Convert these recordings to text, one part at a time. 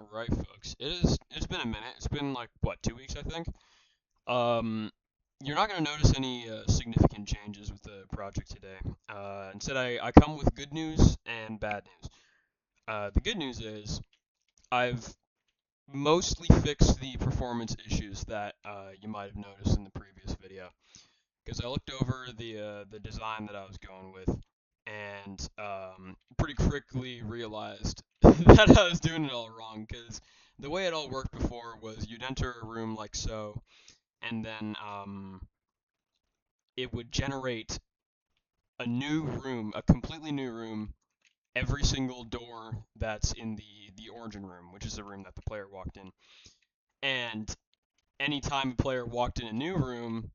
Alright, folks. It's been a minute. It's been like what, 2 weeks, I think. Um, you're not gonna notice any significant changes with the project today. Instead, I come with good news and bad news. The good news is I've mostly fixed the performance issues that you might have noticed in the previous video. Because I looked over the design that I was going with, and pretty quickly realized that I was doing it all wrong. Because the way it all worked before was you'd enter a room like so, and then it would generate a new room, a completely new room, every single door that's in the origin room, which is the room that the player walked in. And anytime a player walked in a new room,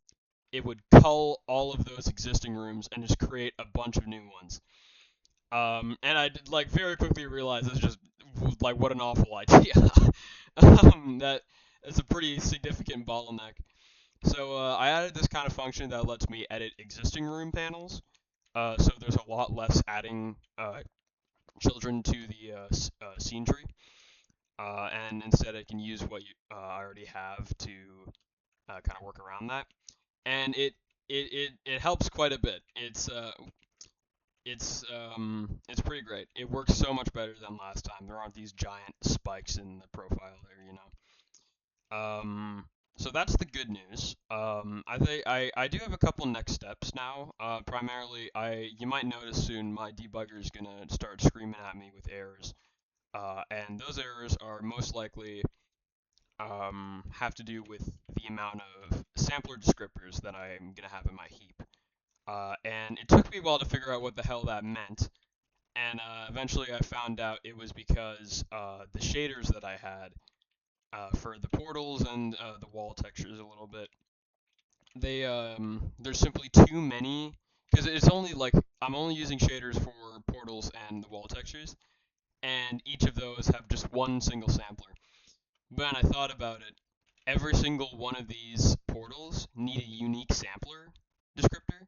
it would cull all of those existing rooms and just create a bunch of new ones. And I did, like, very quickly realized it's just like what an awful idea. That is a pretty significant bottleneck. So I added this kind of function that lets me edit existing room panels. So there's a lot less adding children to the scene tree, and instead I can use what I already have to kind of work around that, and it helps quite a bit. It's pretty great. It works so much better than last time. There aren't these giant spikes in the profile there, you know. So that's the good news. I think I do have a couple next steps now. Primarily, you might notice soon my debugger is gonna start screaming at me with errors. And those errors are most likely have to do with the amount of sampler descriptors that I'm gonna have in my heap. And it took me a while to figure out what the hell that meant. And eventually I found out it was because the shaders that I had for the portals and the wall textures a little bit, there's simply too many, because it's only like I'm only using shaders for portals and the wall textures, and each of those have just one single sampler. But when I thought about it, every single one of these portals need a unique sampler descriptor.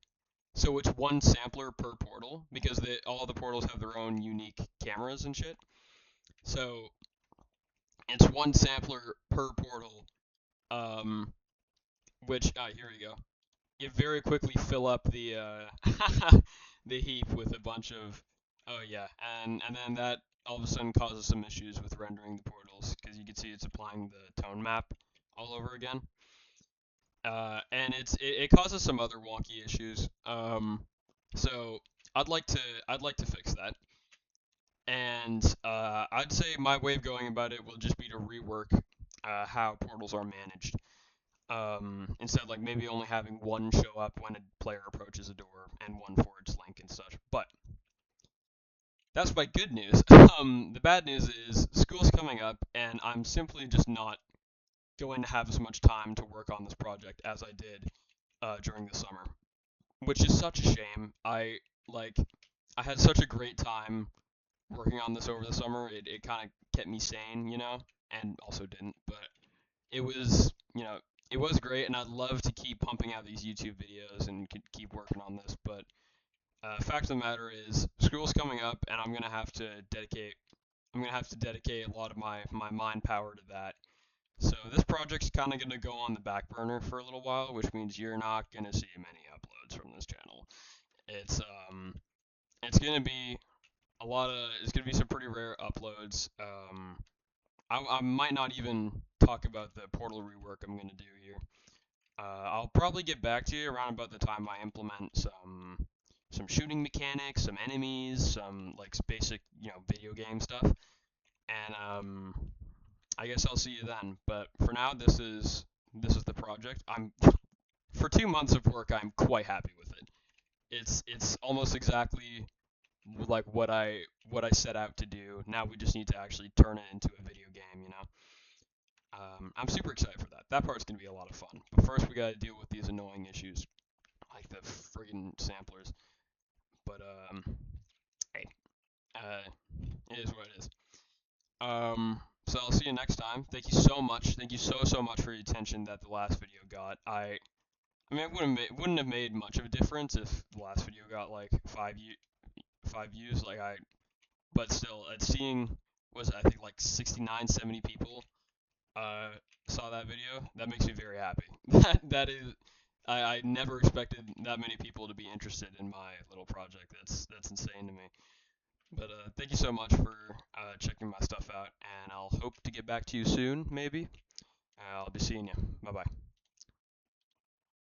So it's one sampler per portal because all the portals have their own unique cameras and shit. So it's one sampler per portal, which here we go. You very quickly fill up the the heap with a bunch of, oh yeah, and then that all of a sudden causes some issues with rendering the portals because you can see it's applying the tone map all over again. And it causes some other wonky issues. So I'd like to fix that. And I'd say my way of going about it will just be to rework how portals are managed. Instead of like maybe only having one show up when a player approaches a door and one for its link and such. But that's my good news. The bad news is school's coming up, and I'm simply just not going to have as much time to work on this project as I did during the summer, which is such a shame. I had such a great time working on this over the summer. It kind of kept me sane, you know, and also didn't, but it was, it was great, and I'd love to keep pumping out these YouTube videos and keep working on this, but fact of the matter is, school's coming up, and I'm gonna have to dedicate a lot of my mind power to that. So this project's kind of gonna go on the back burner for a little while, which means you're not gonna see many uploads from this channel. It's it's gonna be it's gonna be some pretty rare uploads. I might not even talk about the portal rework I'm gonna do here. I'll probably get back to you around about the time I implement some shooting mechanics, some enemies, some like basic video game stuff, and I guess I'll see you then. But for now, this is the project. For 2 months of work, I'm quite happy with it. It's almost exactly like what I set out to do. Now we just need to actually turn it into a video game, you know. I'm super excited for that. That part's gonna be a lot of fun. But first, we gotta deal with these annoying issues, like the friggin' samplers. But hey, uh, it is what it is. So I'll see you next time. Thank you so much. Thank you so much for the attention that the last video got. I mean, it wouldn't have made much of a difference if the last video got like five views. But still, seeing was I think like 69, 70 people uh, saw that video. That makes me very happy. That is, I never expected that many people to be interested in my little project. That's insane to me. But thank you so much for checking my stuff out, and I'll hope to get back to you soon, maybe. I'll be seeing you. Bye bye.